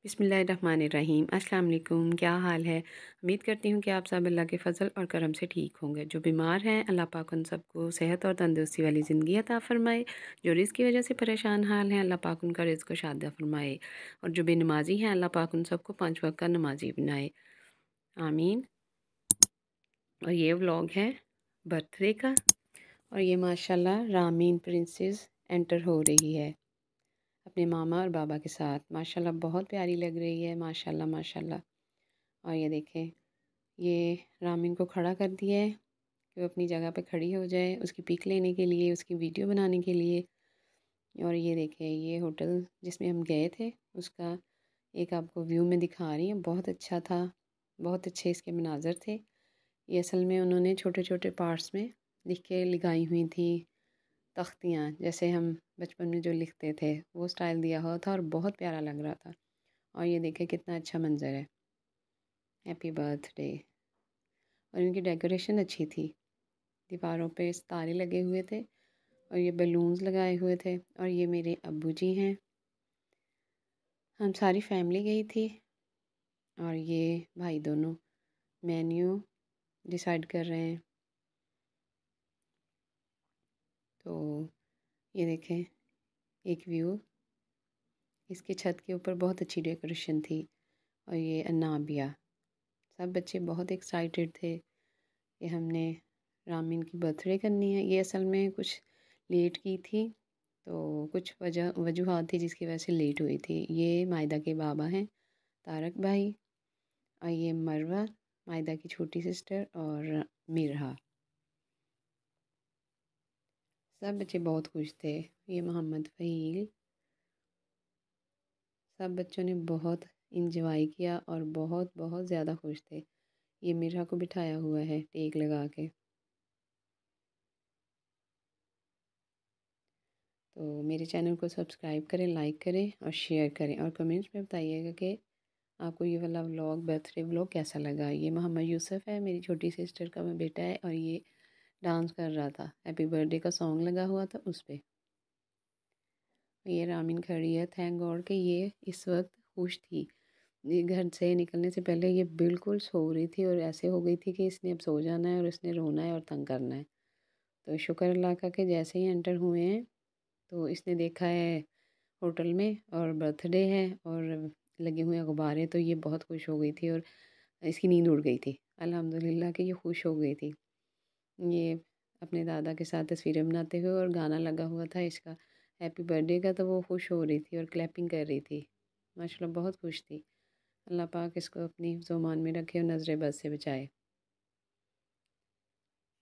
بسم اللہ الرحمن الرحیم۔ السلام علیکم، کیا حال ہے؟ امید کرتی ہوں کہ آپ سب اللہ کے فضل اور کرم سے ٹھیک ہوں گے۔ جو بیمار ہیں اللہ پاک ان سب کو صحت اور تندرستی والی زندگی عطا فرمائے۔ جو رزق کی وجہ سے پریشان حال ہیں اللہ پاک ان کا رزق کو شادہ فرمائے، اور جو بے نمازی ہیں اللہ پاک ان سب کو 5 وقت کا نمازی بنائے، آمین۔ اور یہ ولاگ ہے برتھ ڈے کا، اور یہ ماشاءاللہ رامین پرنسز انٹر ہو رہی ہے اپنے ماما اور بابا کے ساتھ۔ ماشاءاللہ بہت پیاری لگ رہی ہے، ماشاءاللہ ماشاءاللہ۔ اور یہ دیکھیں، یہ رامین کو کھڑا کر دیا ہے کہ وہ اپنی جگہ پہ کھڑی ہو جائے اس کی پک لینے کے لیے، اس کی ویڈیو بنانے کے لیے۔ اور یہ دیکھیں، یہ ہوٹل جس میں ہم گئے تھے اس کا ایک آپ کو ویو میں دکھا رہی ہیں، بہت اچھا تھا، بہت اچھے اس کے مناظر تھے۔ یہ اصل میں انہوں نے چھوٹے چھوٹے پارٹس میں لکھ کے لگائی ہوئی تھیں تختیاں، جیسے ہم بچپن میں جو لکھتے تھے وہ سٹائل دیا ہوا تھا، اور بہت پیارا لگ رہا تھا۔ اور یہ دیکھیں کتنا اچھا منظر ہے، ہیپی برتھ ڈے۔ اور ان کی ڈیکوریشن اچھی تھی، دیواروں پہ ستارے لگے ہوئے تھے اور یہ بیلونز لگائے ہوئے تھے۔ اور یہ میرے ابو جی ہیں، ہم ساری فیملی گئی تھی، اور یہ بھائی دونوں مینیو ڈیسائیڈ کر رہے ہیں۔ تو یہ دیکھیں ایک ویو، اس کے چھت کے اوپر بہت اچھی ڈیکوریشن تھی۔ اور یہ انابیہ، سب بچے بہت ایکسائٹیڈ تھے کہ ہم نے رامین کی برتھ ڈے کرنی ہے۔ یہ اصل میں کچھ لیٹ کی تھی، تو کچھ وجوہات تھی جس کی وجہ سے لیٹ ہوئی تھی۔ یہ مائدہ کے بابا ہیں طارق بھائی، اور یہ مروہ مائدہ کی چھوٹی سسٹر، اور میرہا۔ سب بچے بہت خوش تھے۔ یہ محمد فہیل، سب بچوں نے بہت انجوائے کیا اور بہت بہت زیادہ خوش تھے۔ یہ میرہا کو بٹھایا ہوا ہے ٹیک لگا کے۔ تو میرے چینل کو سبسکرائب کریں، لائک کریں اور شیئر کریں، اور کمنٹس میں بتائیے گا کہ آپ کو یہ والا ولاگ، برتھ ڈے ولاگ کیسا لگا۔ یہ محمد یوسف ہے، میری چھوٹی سسٹر کا بیٹا ہے، اور یہ ڈانس کر رہا تھا، ہیپی برتھ ڈے کا سانگ لگا ہوا تھا اس پہ۔ یہ رامین کھڑی ہے، تھینک گاڈ کہ یہ اس وقت خوش تھی۔ یہ گھر سے نکلنے سے پہلے یہ بالکل سو رہی تھی، اور ایسے ہو گئی تھی کہ اس نے اب سو جانا ہے اور اس نے رونا ہے اور تنگ کرنا ہے۔ تو شکر اللہ کا کہ جیسے ہی انٹر ہوئے ہیں تو اس نے دیکھا ہے ہوٹل میں اور برتھ ڈے ہے اور لگے ہوئے غبارے، تو یہ بہت خوش ہو گئی تھی اور اس کی نیند اڑ گئی تھی۔ الحمدللہ کہ یہ خوش ہو گئی تھی۔ یہ اپنے دادا کے ساتھ تصویریں بناتے ہوئے، اور گانا لگا ہوا تھا اس کا ہیپی برتھ ڈے کا، تو وہ خوش ہو رہی تھی اور کلیپنگ کر رہی تھی، ماشاءاللہ بہت خوش تھی۔ اللہ پاک اس کو اپنی حفظ و امان میں رکھے اور نظر بد سے بچائے۔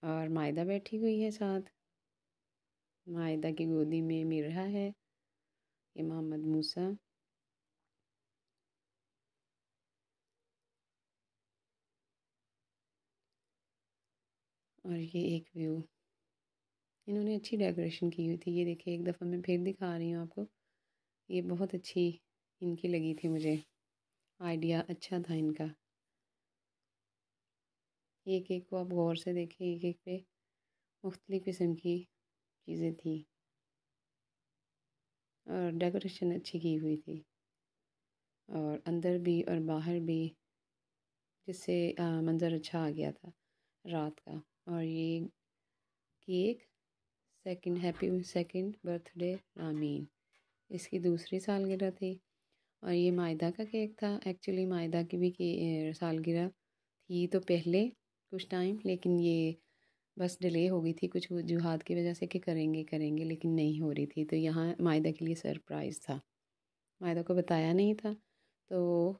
اور مائدہ بیٹھی ہوئی ہے ساتھ، مائدہ کی گودی میں میرہا ہے، یہ محمد موسیٰ۔ اور یہ ایک ویو، انہوں نے اچھی ڈیکوریشن کی ہوئی تھی۔ یہ دیکھیں ایک دفعہ میں پھر دکھا رہی ہوں آپ کو، یہ بہت اچھی ان کی لگی تھی مجھے، آئیڈیا اچھا تھا ان کا۔ ایک ایک کو آپ غور سے دیکھیں، ایک ایک پہ مختلف قسم کی چیزیں تھیں، اور ڈیکوریشن اچھی کی ہوئی تھی، اور اندر بھی اور باہر بھی، جس سے منظر اچھا آ گیا تھا رات کا۔ اور یہ کیک، ہیپی سیکنڈ برتھ ڈے رامین، اس کی دوسری سالگرہ تھی۔ اور یہ مائدہ کا کیک تھا، ایکچولی مائدہ کی بھی سالگرہ تھی تو پہلے کچھ ٹائم، لیکن یہ بس ڈیلے ہو گئی تھی کچھ وجوہات کی وجہ سے کہ کریں گے لیکن نہیں ہو رہی تھی، تو یہاں مائدہ کے لیے سرپرائز تھا، مائدہ کو بتایا نہیں تھا، تو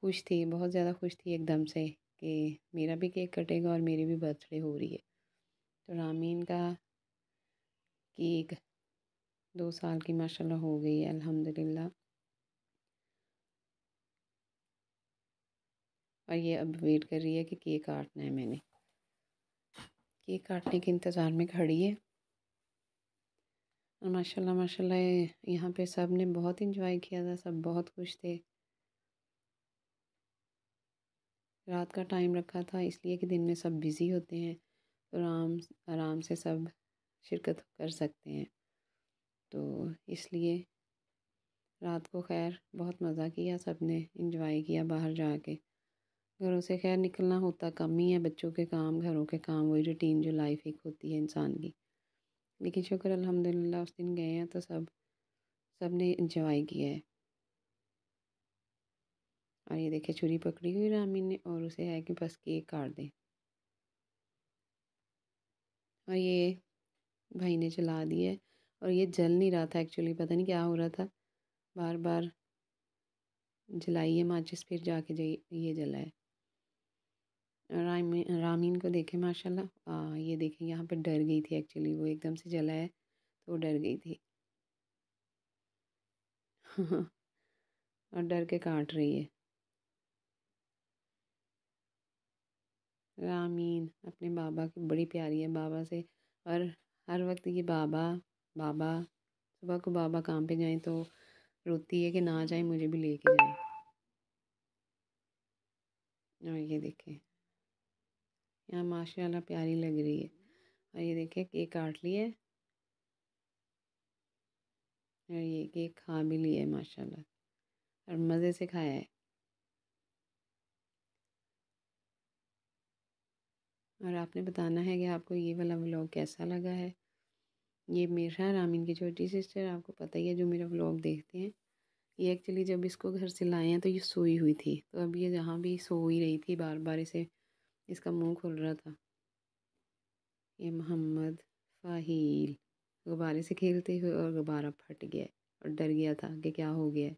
خوش تھی، بہت زیادہ خوش تھی ایک دم سے کہ میرا بھی کیک کٹے گا اور میری بھی برتھ ڈے ہو رہی ہے۔ تو رامین کا کیک 2 سال کی ماشاءاللہ ہو گئی ہے الحمدللہ۔ اور یہ اب ویٹ کر رہی ہے کہ کیک کاٹنا ہے، میں نے کیک کاٹنے کے انتظار میں کھڑی ہے۔ اور ماشاءاللہ ماشاءاللہ یہاں پہ سب نے بہت انجوائے کیا تھا، سب بہت خوش تھے۔ رات کا ٹائم رکھا تھا اس لیے کہ دن میں سب بزی ہوتے ہیں، تو آرام سے سب شرکت کر سکتے ہیں، تو اس لیے رات کو خیر بہت مزہ کیا، سب نے انجوائے کیا باہر جا کے۔ گھروں سے خیر نکلنا ہوتا کم ہی ہے، بچوں کے کام، گھروں کے کام، وہی روٹین جو لائف ایک ہوتی ہے انسان کی۔ لیکن شکر الحمدللہ اس دن گئے ہیں تو سب نے انجوائے کیا ہے۔ اور یہ دیکھیں چھری پکڑی ہوئی رامین نے، اور اسے ہے کہ بس کیک کاٹ دیں، اور یہ بھائی نے چلا دیا ہے، اور یہ جل نہیں رہا تھا ایکچولی، پتہ نہیں کیا ہو رہا تھا، بار بار جلائیے ماچس، پھر جا کے یہ جلا ہے۔ رامین کو دیکھیں ماشاءاللہ، یہ دیکھیں یہاں پہ ڈر گئی تھی ایکچولی، وہ ایک دم سے جلا ہے تو وہ ڈر گئی تھی اور ڈر کے کاٹ رہی ہے۔ رامین اپنے بابا کی بڑی پیاری ہے، بابا سے، اور ہر وقت یہ بابا بابا، صبح کو بابا کام پہ جائیں تو روتی ہے کہ نہ جائیں، مجھے بھی لے کے جائیں۔ اور یہ دیکھیں یہاں ماشاءاللہ پیاری لگ رہی ہے، اور یہ دیکھیں کیک کاٹ لی ہے، اور یہ کیک کھا بھی لی ہے ماشاءاللہ، اور مزے سے کھایا ہے۔ اور آپ نے بتانا ہے کہ آپ کو یہ والا ولاگ کیسا لگا ہے۔ یہ میرا رامین کی چھوٹی سسٹر، آپ کو پتہ ہی ہے جو میرا ولاگ دیکھتے ہیں، یہ ایکچولی جب اس کو گھر سے لائے ہیں تو یہ سوئی ہوئی تھی، تو اب یہ جہاں بھی سو ہی رہی تھی، بار بار اسے اس کا منہ کھل رہا تھا۔ یہ محمد فہیل غبارے سے کھیلتے ہوئے، اور غبارہ پھٹ گیا ہے اور ڈر گیا تھا کہ کیا ہو گیا ہے۔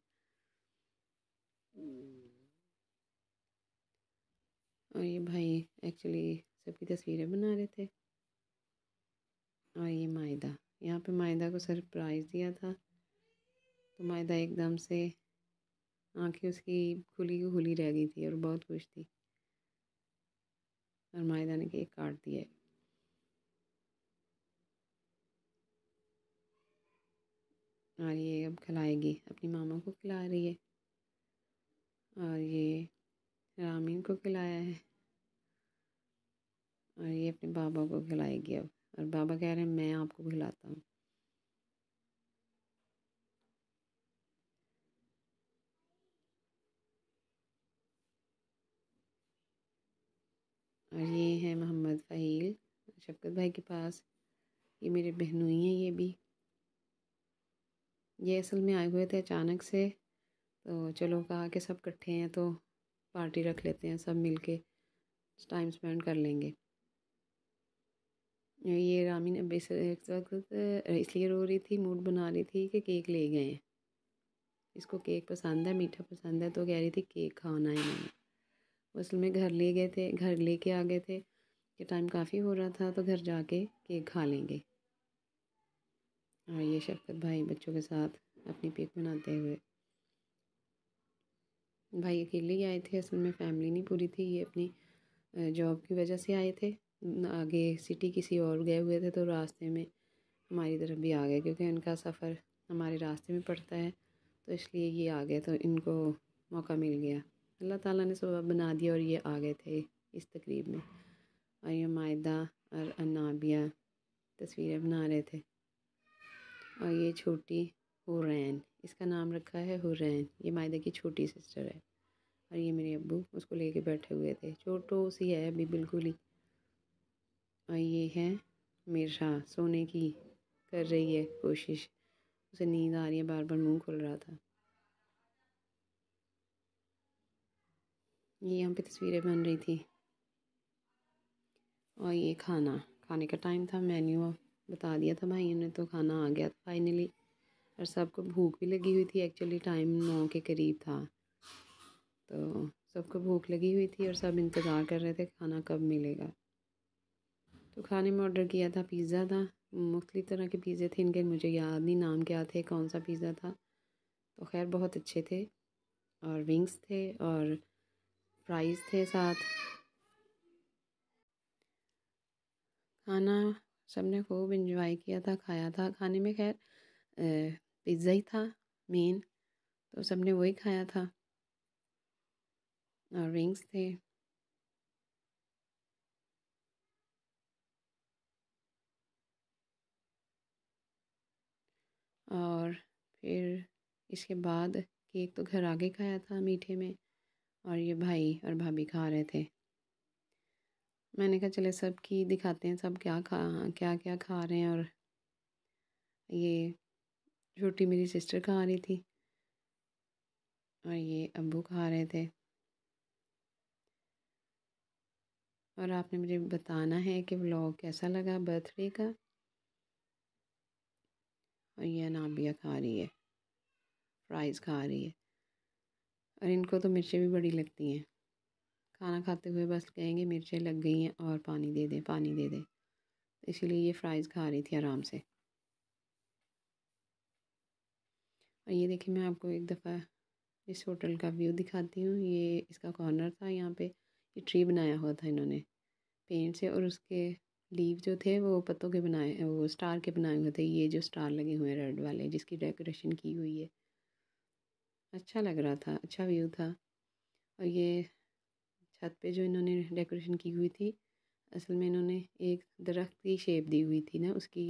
اور یہ بھائی ایکچولی سب کی تصویریں بنا رہے تھے۔ اور یہ مائدہ، یہاں پہ مائدہ کو سرپرائز دیا تھا، تو مائدہ ایک دم سے آنکھیں اس کی کھلی رہ گئی تھی اور بہت خوش تھی، اور مائدہ نے کیک کاٹ دیا ہے۔ اور یہ اب کھلائے گی، اپنی ماما کو کھلا رہی ہے، اور یہ رامین کو کھلایا ہے، اور یہ اپنے بابا کو کھلائے گی اب، اور بابا کہہ رہے ہیں میں آپ کو کھلاتا ہوں۔ اور یہ ہے محمد فہیل شفقت بھائی کے پاس، یہ میرے بہنوئی ہیں، یہ اصل میں آئے ہوئے تھے اچانک سے، تو چلو کہا کہ سب کٹھے ہیں تو پارٹی رکھ لیتے ہیں، سب مل کے ٹائم اسپینڈ کر لیں گے۔ یہ رامین اب اس وقت اس لیے رو رہی تھی، موڈ بنا رہی تھی کہ کیک لے گئے ہیں، اس کو کیک پسند ہے، میٹھا پسند ہے، تو کہہ رہی تھی کیک کھانا ہے میں نے۔ اصل میں گھر لے گئے تھے، گھر لے کے آ گئے تھے کہ ٹائم کافی ہو رہا تھا، تو گھر جا کے کیک کھا لیں گے۔ اور یہ شفقت بھائی بچوں کے ساتھ اپنی پک بناتے ہوئے، بھائی اکیلے ہی آئے تھے، اصل میں فیملی نہیں پوری تھی، یہ اپنی جاب کی وجہ سے آئے تھے، آگے سٹی کسی اور گئے ہوئے تھے، تو راستے میں ہماری طرف بھی آ گئے، کیونکہ ان کا سفر ہمارے راستے میں پڑتا ہے، تو اس لیے یہ آ گئے، تو ان کو موقع مل گیا، اللہ تعالیٰ نے سبب بنا دیا، اور یہ آ گئے تھے اس تقریب میں۔ اور یہ مائدہ اور انابیہ تصویریں بنا رہے تھے، اور یہ چھوٹی حورین، اس کا نام رکھا ہے حورین، یہ مائدہ کی چھوٹی سسٹر ہے، اور یہ میرے ابو اس کو لے کے بیٹھے ہوئے تھے، چھوٹو سی ہے ابھی بالکل ہی۔ اور یہ ہے میرشا، سونے کی کر رہی ہے کوشش، اسے نیند آ رہی ہے، بار بار منہ کھل رہا تھا۔ یہ یہاں پہ تصویریں بن رہی تھی، اور یہ کھانے کا ٹائم تھا، مینیو بتا دیا تھا بھائیوں نے، تو کھانا آ گیا تھا فائنلی، اور سب کو بھوک بھی لگی ہوئی تھی، ایکچولی ٹائم 9 کے قریب تھا، تو سب کو بھوک لگی ہوئی تھی، اور سب انتظار کر رہے تھے کھانا کب ملے گا۔ تو کھانے میں آرڈر کیا تھا، پیزا تھا، مختلف طرح کے پیزے تھے ان کے، مجھے یاد نہیں نام کیا تھے، کون سا پیزا تھا، تو خیر بہت اچھے تھے، اور ونگز تھے، اور فرائز تھے ساتھ۔ کھانا سب نے خوب انجوائے کیا تھا، کھایا تھا، کھانے میں خیر پیزا ہی تھا مین، تو سب نے وہی کھایا تھا، اور ونگز تھے۔ اور پھر اس کے بعد کیک تو گھر آگے کھایا تھا میٹھے میں، اور یہ بھائی اور بھابھی کھا رہے تھے۔ میں نے کہا چلے سب کی دکھاتے ہیں سب کیا کیا کھا رہے ہیں۔ اور یہ چھوٹی میری سسٹر کھا رہی تھی اور یہ ابو کھا رہے تھے۔ اور آپ نے مجھے بتانا ہے کہ ولاگ کیسا لگا برتھ ڈے کا۔ اور یہ نابیہ کھا رہی ہے، فرائز کھا رہی ہے، اور ان کو تو مرچیں بھی بڑی لگتی ہیں، کھانا کھاتے ہوئے بس کہیں گے مرچیں لگ گئی ہیں اور پانی دے دیں پانی دے دیں، اسی لیے یہ فرائز کھا رہی تھی آرام سے۔ اور یہ دیکھیں میں آپ کو ایک دفعہ اس ہوٹل کا ویو دکھاتی ہوں۔ یہ اس کا کارنر تھا، یہاں پہ یہ ٹری بنایا ہوا تھا انہوں نے پینٹ سے، اور اس کے لیو جو تھے وہ پتوں کے بنائے، وہ اسٹار کے بنائے ہوئے تھے۔ یہ جو اسٹار لگے ہوئے ہیں ریڈ والے جس کی ڈیکوریشن کی ہوئی ہے، اچھا لگ رہا تھا، اچھا ویو تھا۔ اور یہ چھت پہ جو انہوں نے ڈیکوریشن کی ہوئی تھی، اصل میں انہوں نے ایک درخت کی شیپ دی ہوئی تھی نا، اس کی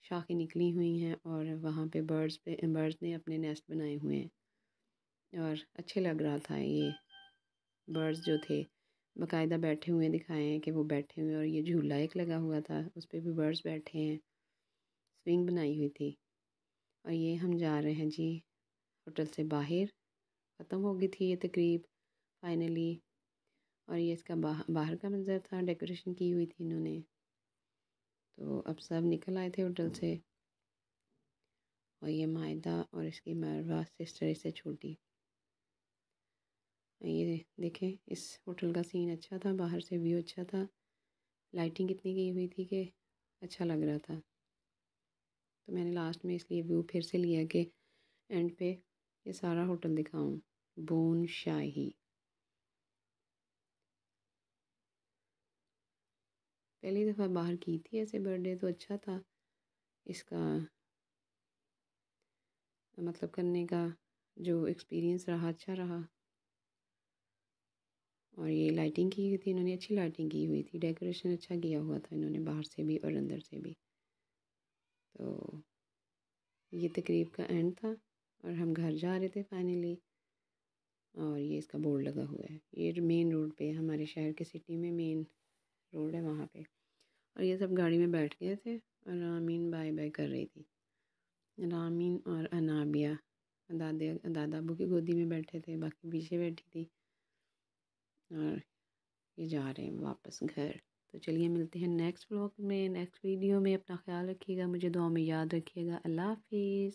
شاخیں نکلی ہوئی ہیں، اور وہاں پہ برڈز نے اپنے نیسٹ بنائے ہوئے ہیں، اور اچھے لگ رہا تھا۔ یہ برڈز جو تھے باقاعدہ بیٹھے ہوئے دکھائے ہیں کہ وہ بیٹھے ہوئے، اور یہ جھولا ایک لگا ہوا تھا اس پہ بھی برڈز بیٹھے ہیں، سوئنگ بنائی ہوئی تھی۔ اور یہ ہم جا رہے ہیں جی ہوٹل سے باہر، ختم ہو گئی تھی یہ تقریب فائنلی۔ اور یہ اس کا باہر کا منظر تھا، ڈیکوریشن کی ہوئی تھی انہوں نے۔ تو اب سب نکل آئے تھے ہوٹل سے، اور یہ مائدہ اور اس کی مروہ سسٹر اس سے چھوٹی۔ یہ دیکھیں اس ہوٹل کا سین اچھا تھا، باہر سے ویو اچھا تھا، لائٹنگ اتنی کی ہوئی تھی کہ اچھا لگ رہا تھا۔ تو میں نے لاسٹ میں اس لیے ویو پھر سے لیا کہ اینڈ پہ یہ سارا ہوٹل دکھاؤں۔ بون شاہی پہلی دفعہ باہر کی تھی ایسے برتھ ڈے، تو اچھا تھا اس کا مطلب کرنے کا جو ایکسپیرینس رہا، اچھا رہا۔ اور یہ لائٹنگ کی ہوئی تھی انہوں نے، اچھی لائٹنگ کی ہوئی تھی، ڈیکوریشن اچھا کیا ہوا تھا انہوں نے باہر سے بھی اور اندر سے بھی۔ تو یہ تقریب کا اینڈ تھا اور ہم گھر جا رہے تھے فائنلی۔ اور یہ اس کا بورڈ لگا ہوا ہے، یہ مین روڈ پہ ہمارے شہر کے سٹی میں مین روڈ ہے وہاں پہ۔ اور یہ سب گاڑی میں بیٹھ گئے تھے اور رامین بائے بائے کر رہی تھی۔ رامین اور انابیہ دادا ابو کی گودی میں بیٹھے تھے، باقی پیچھے بیٹھی تھی، اور یہ جا رہے ہیں واپس گھر۔ تو چلیے ملتے ہیں نیکسٹ ولاگ میں، نیکسٹ ویڈیو میں۔ اپنا خیال رکھیے گا، مجھے دعا میں یاد رکھیے گا۔ اللہ حافظ۔